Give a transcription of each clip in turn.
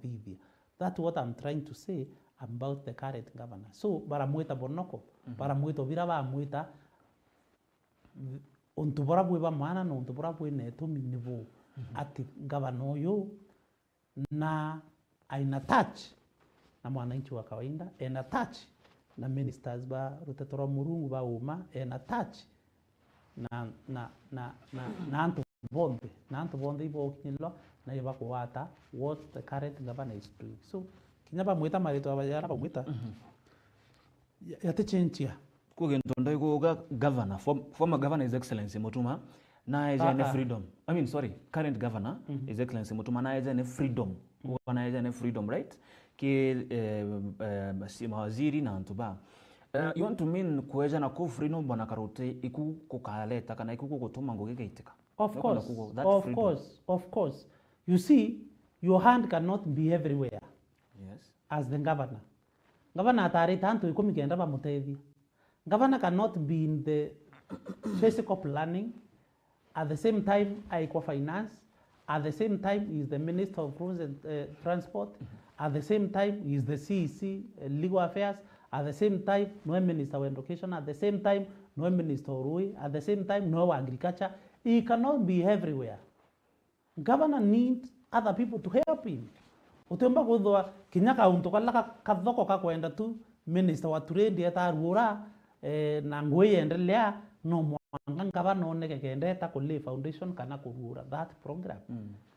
muthithia. That's what I'm trying to say about the current governor. So baramwita bonoko, baramwita vira bamwita ontu bora bwiba mwana no ontu bora bwine tumi nivo ati governor yo na aina touch na mwananchi wa kawaida, ena touch na ministers ba rutetoro murungu ba uma, ena touch na antu bonde ibo kinlo na iba kuwata what the current governor is doing. So kinyaba mwita marito abajara ba mwita yate chenchia kugentondo iko governor former governor His Excellency Mutuma na ejene freedom. I mean sorry, current governor His Excellency Mutuma na ejene freedom. Wana ejene freedom, right? Ke mawaziri na antuba. You want to mean kuweza na ku freedom bwana karote iku kukaleta kana iku kutuma ngogeke itika. Of course. You see, your hand cannot be everywhere. Yes. As the governor. Governor atari tanto ikumi kenda ba mutethi. Governor cannot be in the physical planning. At the same time, Eco Finance. At the same time, he is the Minister of Roads and Transport. At the same time, he is the CEC, Legal Affairs. At the same time, no Minister of Education. At the same time, no Minister of Rural. At the same time, no Agriculture. He cannot be everywhere. Governor needs other people to help him. Utemba kudwa kinyaka untokala kathoko kakwenda tu Minister wa Trade eta rura na ngwe endelea no mwanga governor oneke kendeta kule foundation kana kurura that program.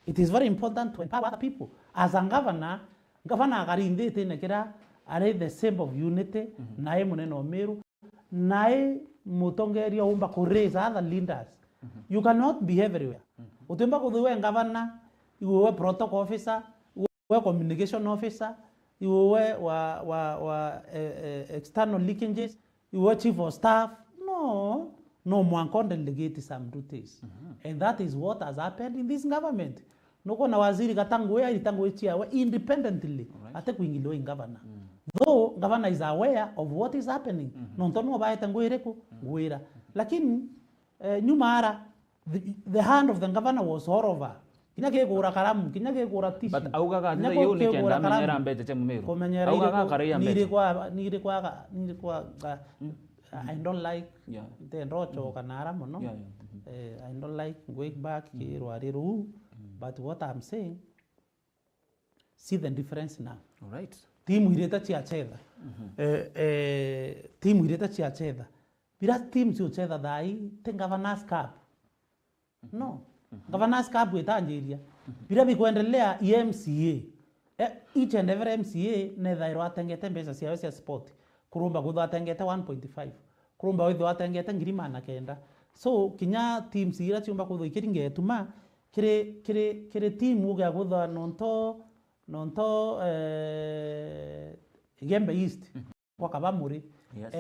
It is very important to empower other people. As a governor akarinde tene kira are the symbol of unity nae muneno meru nae mutongeria umba ko raise other leaders. You cannot be everywhere. Utemba kudwa governor, iwe protocol officer, iwe communication officer, iwe external linkages, iwe chief of staff. No one can delegate some duties. And that is what has happened in this government. Noko na waziri katangwe alitangwe chiawe independently ate kuingiliwa in governor. Though governor is aware of what is happening. Nontono ba tangwe reko gwera. Lakini nyumara the hand of the governor was all over. Kinyake kura karamu, kinyake kura tissue. But auga ka tete yo ni kenda menyera mbete che mumeru. Auga ka kare mbete. Nire kwa I don't like the rocho kanara mono. I don't like going back here wariru. But what I'm saying, see the difference now. All right. Team ireta chiacheda. Team ireta chiacheda. Bila team chiacheda dai ten governors cup. No. Governors cup wetanjiria. Bila bikuendelea MCA. Each and every MCA nethairo atengete mbesa cia sport. Kurumba gutho atengete 1.5. Kurumba witho atengete ngirima na kenda. So kinya team sira chiumba kutho ikiringe tuma kire team uga gutho nonto Gembe East kwa Kabamuri.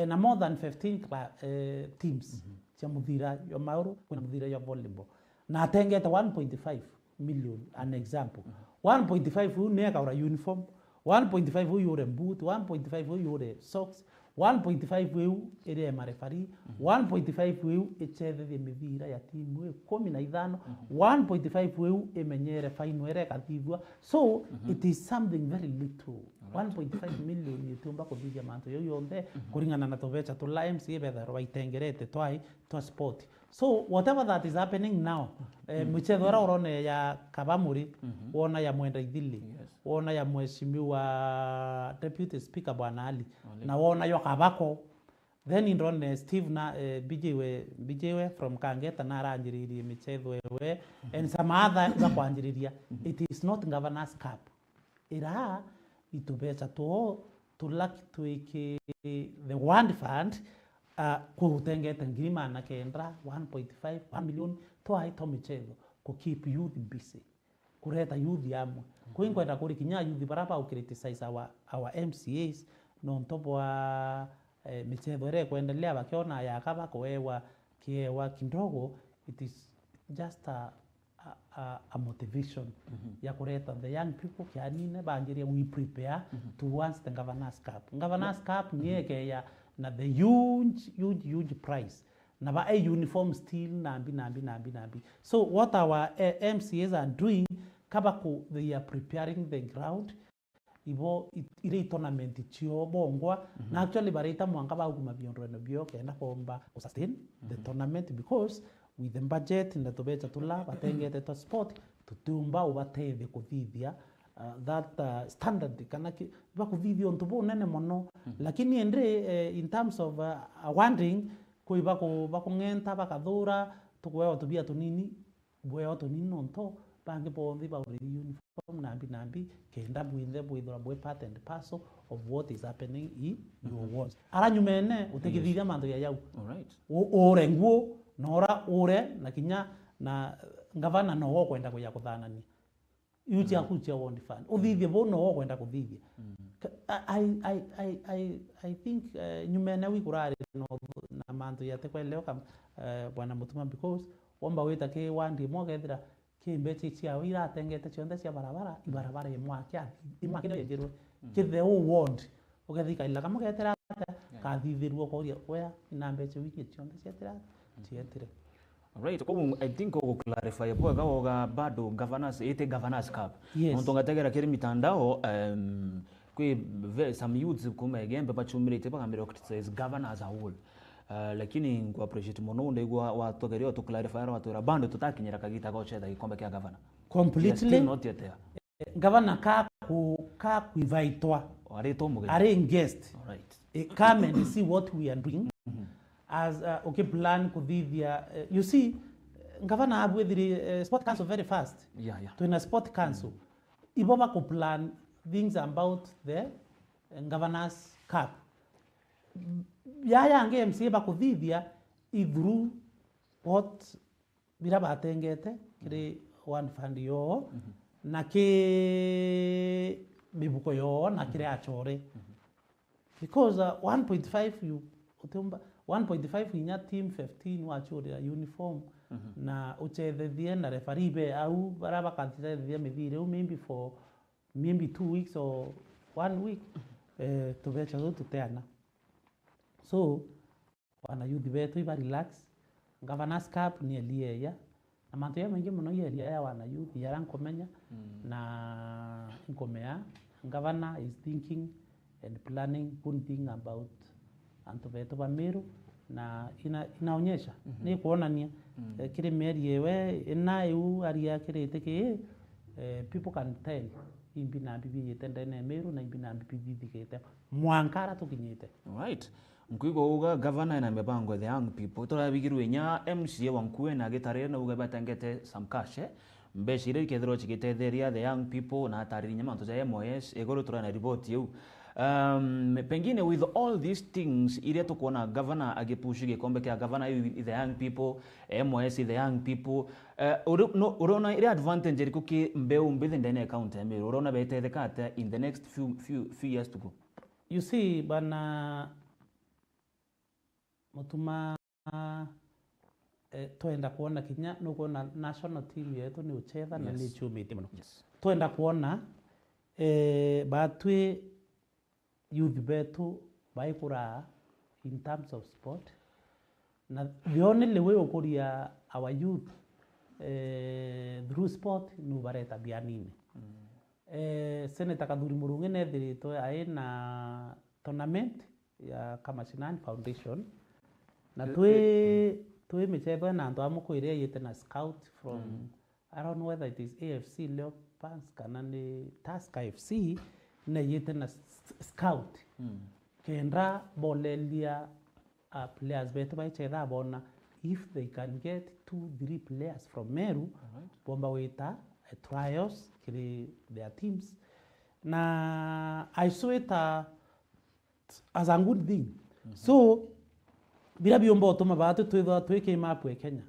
Na more than 15 teams. Chia muthira yo mauru kuna muthira yo volleyball. Na atengete 1.5 million an example. 1.5 hu neka ora uniform. 1.5 hu yore boot, 1.5 hu yore socks, 1.5 hu ere marefari, 1.5 hu echede de mivira ya timu 15, 1.5 hu emenyere faino ere kathivwa. So it is something very little. 1.5 million yitumba ko biga manto yo yonde kuringana na tovecha to la MCA betha ro itengerete twai to sport. So whatever that is happening now, mchedora orone ya Kabamuri, wona ya Mwenda Idhili, wona ya mheshimiwa Deputy Speaker Bwana Ali, na wona yo Kabako, then indone Steve na BJW from Kangeta na ranjiriri michedwe we, and some other za kwanjiriria. It is not Governor's Cup. Ira itubecha to luck to the One Fund. Kutengeta ngirima na kendra 1.5 1 million to aito michezo ko keep youth busy kureta youth yamwe kwinkwenda kuri kinya youth baraba ukriticize our MCAs non topo wa michezo ere kuendelea bakiona yakaba koewa kiewa kindogo. It is just a motivation ya kureta the young people kianine banjiria we prepare towards the Governor's Cup. Governor's Cup nieke ya na the huge price na ba uniform still nambi. So what our MCAs are doing they are preparing the ground ibo ile tournament chio bongwa na actually barita mwanga ba kuma bionro bio kenda komba sustain the tournament because with the budget na tobecha tula batengete to sport tutumba ubateve kuthithia that standard kana ba kuthithia onto bo nene mono lakini endre in terms of wondering kuiba ko bakungenta bakathura tukwewa tubia tunini bwewa tunini nonto bange bondi ba uniform nambi kenda bwithora bwe part and parcel of what is happening in your wards aranyumene utekithithia mandu ya yau Alright. ore nguo nora ore na kinya na ngavana no wo kwenda kuya kuthanania yuti akutia ward fund uthithie bo no wo kwenda kuthithia I think nyumene wikurari no na mandu ya tekweleo kam bwana Mutuma because wamba wita ke wandi mogethira kimbechi cia wira tengete cionde cia barabara imwakia imakire yejirwe kithe ward ukethika ila kama getera kathithirwo koria oya inambeche wiki cionde cia tira cietire. Alright, kwa I think ko clarify kwa ga bado governors cup. Yes. Ntonga tegera kiri mitandao kwe some youths kuma egembe bachumirite bakambira criticize governor as a whole. Lakini ngo appreciate mono ndegwa watogerio to clarify watora bando tutakinyira kagita gocheta gikombe kia governor. Completely Not yet there. Governor ka kuivaitwa Areto mugeni. are guest. Alright. Come and see what we are doing. As okay plan kuthithia you see governor abwethiri sport council very fast to in a sport council iboba ku plan things about the governors cup yaya nge MC ba kuthithia through what bira batengete kire one fund yo na ke bibuko yo na kire achore because 1.5 you utumba 1.5 inya team 15 wachurira uniform na uchethethie na referee be au baraba kathithia mithire maybe for maybe 2 weeks or 1 week tubecha tuteana so wana youth betu iba relax governors cup ni elia na mantu ya mengi muno elia wana youth yaran komenya na inkomea governor is thinking and planning good thing about antu betu ba Meru na inaonyesha ni kuonania kile meri yewe inayu aria kirete ke people can tell imbina bibi yetenda na Meru na imbina bibi dikete mwankara tukinyite. Right. Mkuigo uga governor na mebango the young people turabigirwe nya MCA wankue na gitare na uga batangete some cash mbeshire kethero chigitetheria the young people na atarinya mantu za MOS egoro turana report yu. Pengine with all these things ile tukuona governor agepushi gikombe kia governor the young people MOS the young people urona ile advantage liko ki mbeu mbithe ndani account ya Meru urona betethekata in the next few years to go. You see bana Mutuma twenda kuona kinya nuko na national team yetu ni uchetha na ni chumite muno. Twenda kuona batwe youth betu baikura in terms of sport na the only way ukuria our youth through sport ni bareta bianini Senator Kadhuri Murungi nethirito aina tournament ya Kamashinani Foundation na twe michetho na andu amukwire yete na scout from I don't know whether it is AFC Leopards kana ni Tusker FC na yete na scout kendra bolelia players betu baicheza bona if they can get 2-3 players from Meru bomba wita trials kiri their teams na I saw it as a good thing so bila biombo otoma batu twithwa twike map ya Kenya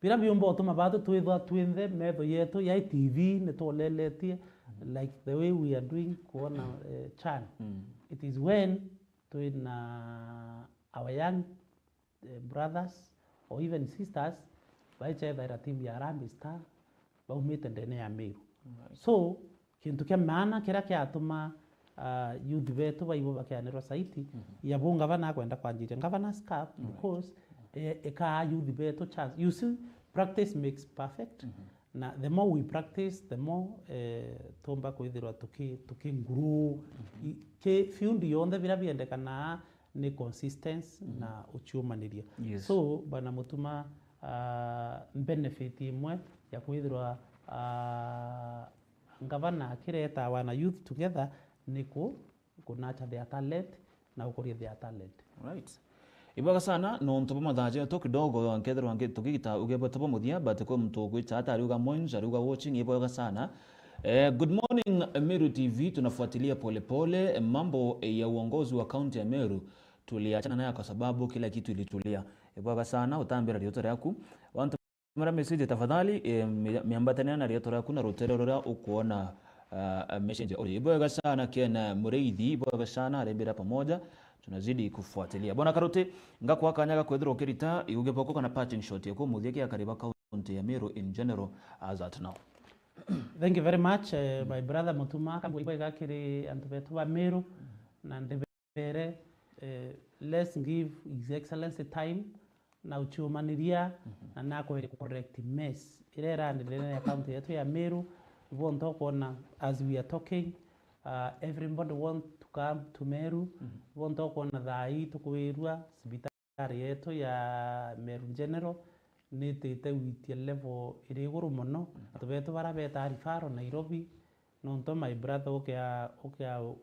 bila biombo otoma batu twithwa twinthe metho yetu ya TV ne toleletie like the way we are doing kuona chan it is when twin our young brothers or even sisters baicheza team ya Harambee Star baumite ndene ya Meru so kintu kia maana kira kiatuma youth betu baibo bakianirwa saiti ya bunga bana kwenda kwanjire governors cup because eka youth betu chance you see practice makes perfect na the more we practice the more tomba kwithirwa tukingrow ke fiundi yonthe vira biendekana ni consistency na uchiumaniria. So bana Mutuma benefit imwe ya kwithirwa gavana akireta wana youth together ni kunacha their talent na ukuria their talent. Right. Ibaga sana no ntoba mathaje to kidogo ankethero ange tukigita ugebo toba muthia but ko mtu gwita hata ariuga monja ariuga watching ibaga sana. Good morning Meru TV, tunafuatilia polepole mambo ya uongozi wa kaunti ya Meru. Tuliachana nayo kwa sababu kila kitu ilitulia. Ibaga sana utambira rioto yaku. Wantu mara message tafadhali miambatana na rioto yaku na rotero rora ukuona message. Ibaga sana Ken Mureithi, ibaga sana arembera pamoja. Tunazidi kufuatilia. Bwana Karuti, ngakwa kanyaga kwethira ukirita igugepoko kana parting shot yako muthia ya kariba county ya Meru in general as at now. Thank you very much my brother Mutuma kabwega kiri antu betu ba Meru na ndebere let's give his excellency time na uchumaniria na nako ile correct mess irera ndene ya county yetu ya Meru vonto kona as we are talking everybody want to come to Meru vonto kona thai tukwirwa sibitari yetu ya Meru general ni tete witie level iri iguru muno tubetu barabeta arifaro Nairobi nonto my brother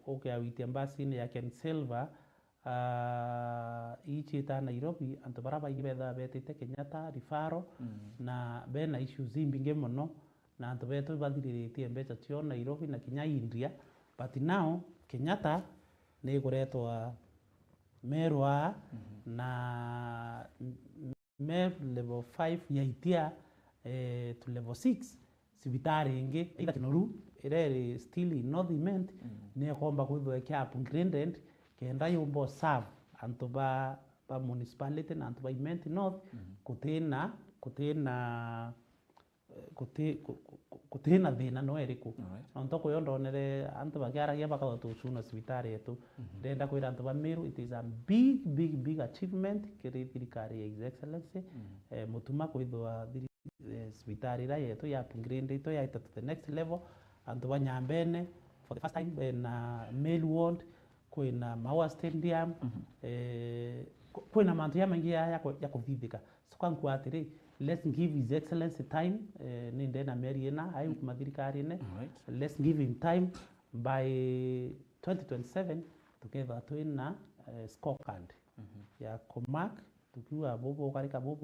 okya witie mbasini ya Ken Silva ichita Nairobi antu baraba ibetha betete Kenyatta rifaro na bena issues imbinge muno na antu betu bathiritie mbeca cio Nairobi na kinya India but now Kenyatta ni guretwa Merwa na level 5 ya itia to level 6 sibitari ingi ita kinoru ire still in North Imend ni komba kwithwe kya upgraded kenda yumbo serve antu ba municipality na antu ba Imend North kutina thina no eriku onto ko yondonere antu bagiaragia bakaba tucuna sibitari yetu ndenda kwira antu ba Meru it is a big achievement kiri thirikari ya his excellency Mutuma kwithwa sibitari ra yetu ya upgrade ito ya ita to the next level antu ba Nyambene for the first time na Mail Ward kwina Maua Stadium kwina mantu ya mengi ya kuthithika so kwa atiri let's give his excellency time ni ndena Meriena ayu kumathirikari ne let's give him time by 2027 together twina scorecard ya Comark tukiwa bobo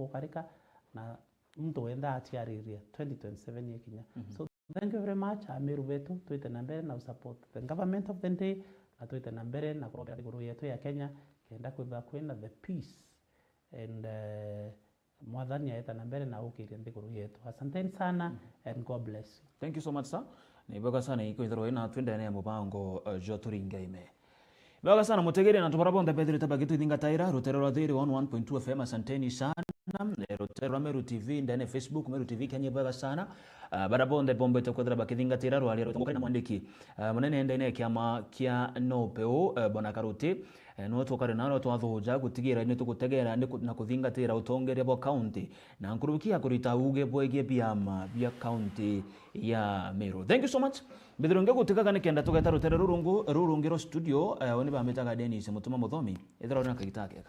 karika na mtu wenda atiariria 2027 yekinya so thank you very much Ameru betu twite na mbere na support the government of the day na twite na mbere na program guru yetu ya Kenya kenda kwina the peace and mwadhani aeta na mbere na ukiria ndiguru yetu. Asanteni sana and God bless you. Thank you so much sir. Niboga sana ikwithirwo ina twenda ne mubango joturinga ime. Niboga sana mutegere na tubarabo ndabethire tabagitu ithinga taira rutero rwa thiri 1.2 FM. Asanteni sana. Rutero rwa Meru TV ndane Facebook Meru TV Kenya boga sana. Barabo ndabombe tekwethira bakithinga taira rwa rero tukana mwandiki munene ndene kiama kia Nopeo Bwana Karuti no twakare naro twathuja gutigira ni tugutegera na kuthingatira utongeria bo county na nkurukia kurita uge bwege biama bia county ya Meru. Thank you so much. Bithirunge gutigaga ni kenda tugeta rutero rurungiro studio oni ba metaga Dennis Mutuma Muthomi ithira na kagitake.